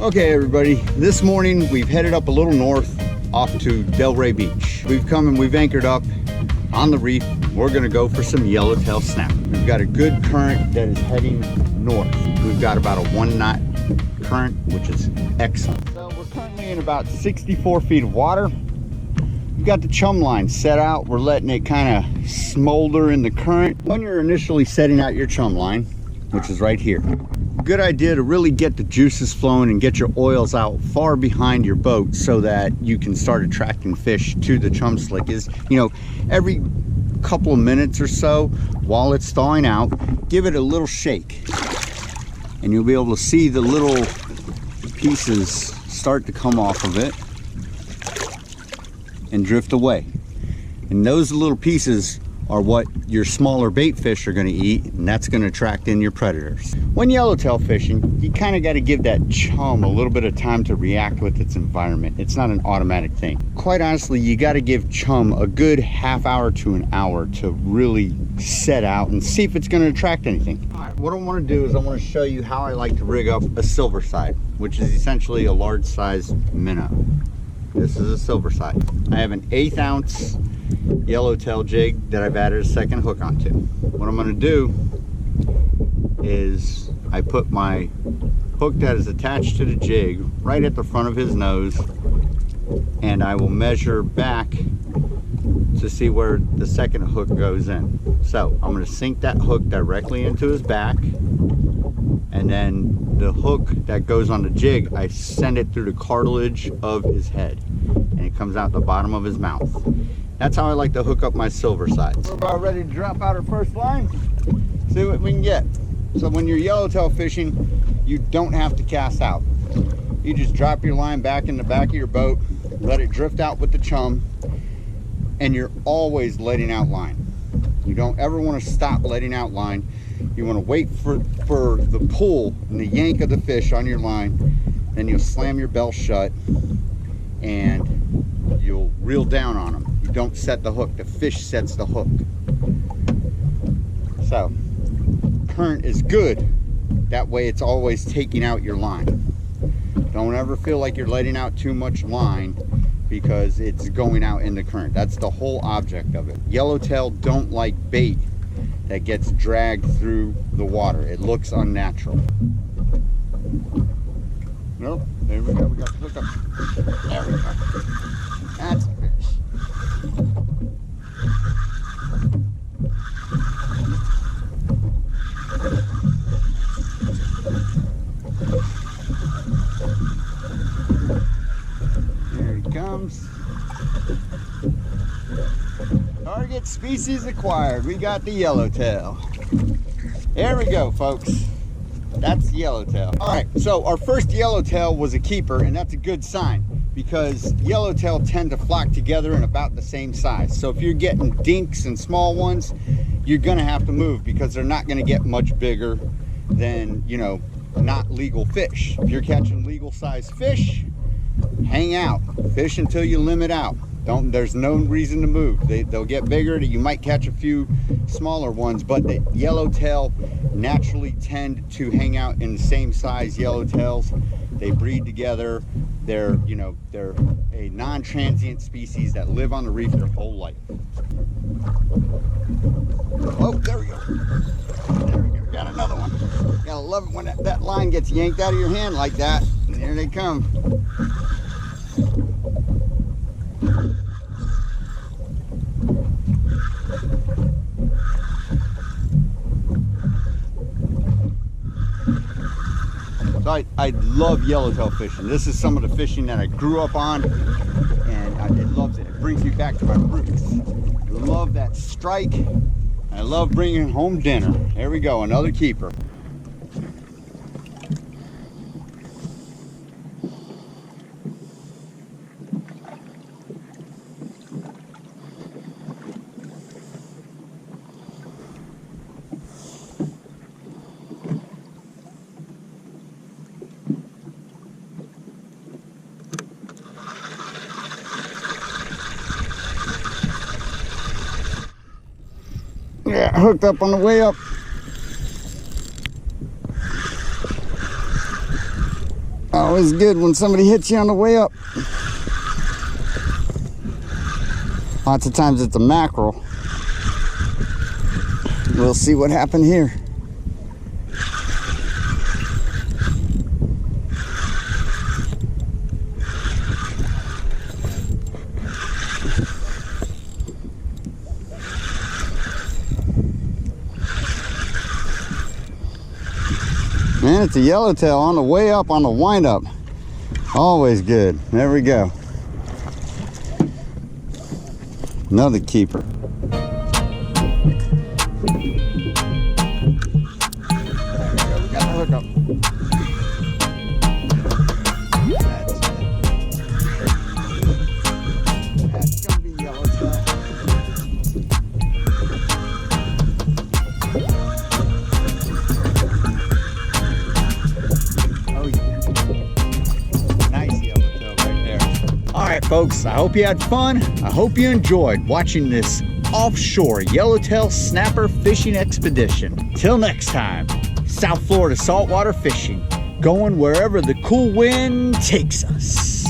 Okay everybody, this morning we've headed up a little north off to Delray Beach. We've come and we've anchored up on the reef. We're gonna go for some yellowtail snapper. We've got a good current that is heading north. We've got about a 1 knot current, which is excellent. So we're currently in about 64 feet of water. We've got the chum line set out. We're letting it kind of smolder in the current. When you're initially setting out your chum line, which is right here, good idea to really get the juices flowing and get your oils out far behind your boat so that you can start attracting fish to the chum slick. Is, you know, every couple of minutes or so while it's thawing out, give it a little shake and you'll be able to see the little pieces start to come off of it and drift away. And those little pieces are what your smaller bait fish are going to eat, and that's going to attract in your predators. When yellowtail fishing, you kind of got to give that chum a little bit of time to react with its environment. It's not an automatic thing. Quite honestly, you got to give chum a good half hour to an hour to really set out and see if it's going to attract anything. All right, what I want to do is I want to show you how I like to rig up a silver side, which is essentially a large size minnow. This is a silver side. I have an 1/8 ounce yellowtail jig that I've added a second hook onto. What I'm going to do is I put my hook that is attached to the jig right at the front of his nose, and I will measure back to see where the second hook goes in. So I'm going to sink that hook directly into his back, and then the hook that goes on the jig, I send it through the cartilage of his head and it comes out the bottom of his mouth. That's how I like to hook up my silver sides. We're about ready to drop out our first line, see what we can get. So when you're yellowtail fishing, you don't have to cast out. You just drop your line back in the back of your boat, let it drift out with the chum, and you're always letting out line. You don't ever want to stop letting out line. You want to wait for the pull and the yank of the fish on your line, then you'll slam your bell shut and you'll reel down on them. You don't set the hook, the fish sets the hook. So current is good, that way it's always taking out your line. Don't ever feel like you're letting out too much line because it's going out in the current. That's the whole object of it. Yellowtail don't like bait that gets dragged through the water. It looks unnatural. Nope, there we go, we got the hook up. There we go. That's a fish. There he comes. Target species acquired. We got the yellowtail. There we go, folks. That's the yellowtail. All right, so our first yellowtail was a keeper, and that's a good sign because yellowtail tend to flock together in about the same size. So if you're getting dinks and small ones, you're gonna have to move because they're not gonna get much bigger than, you know, not legal fish. If you're catching legal size fish, hang out, fish until you limit out. There's no reason to move. They'll get bigger. You might catch a few smaller ones, but the yellowtail naturally tend to hang out in the same size yellowtails. They breed together. They're, you know, they're a non-transient species that live on the reef their whole life. Oh, there we go. There we go. Got another one. Gotta love it when that line gets yanked out of your hand like that. And there they come. So I love yellowtail fishing. This is some of the fishing that I grew up on, and I love it. It brings me back to my roots. I love that strike. I love bringing home dinner. There we go, another keeper. Yeah, hooked up on the way up. Always good when somebody hits you on the way up. Lots of times it's a mackerel. We'll see what happened here. Man, it's a yellowtail on the way up on the wind up. Always good. There we go. Another keeper. We got the hook up. That's gonna be yellowtail. Alright folks, I hope you had fun. I hope you enjoyed watching this offshore yellowtail snapper fishing expedition. Till next time, South Florida saltwater fishing, going wherever the cool wind takes us.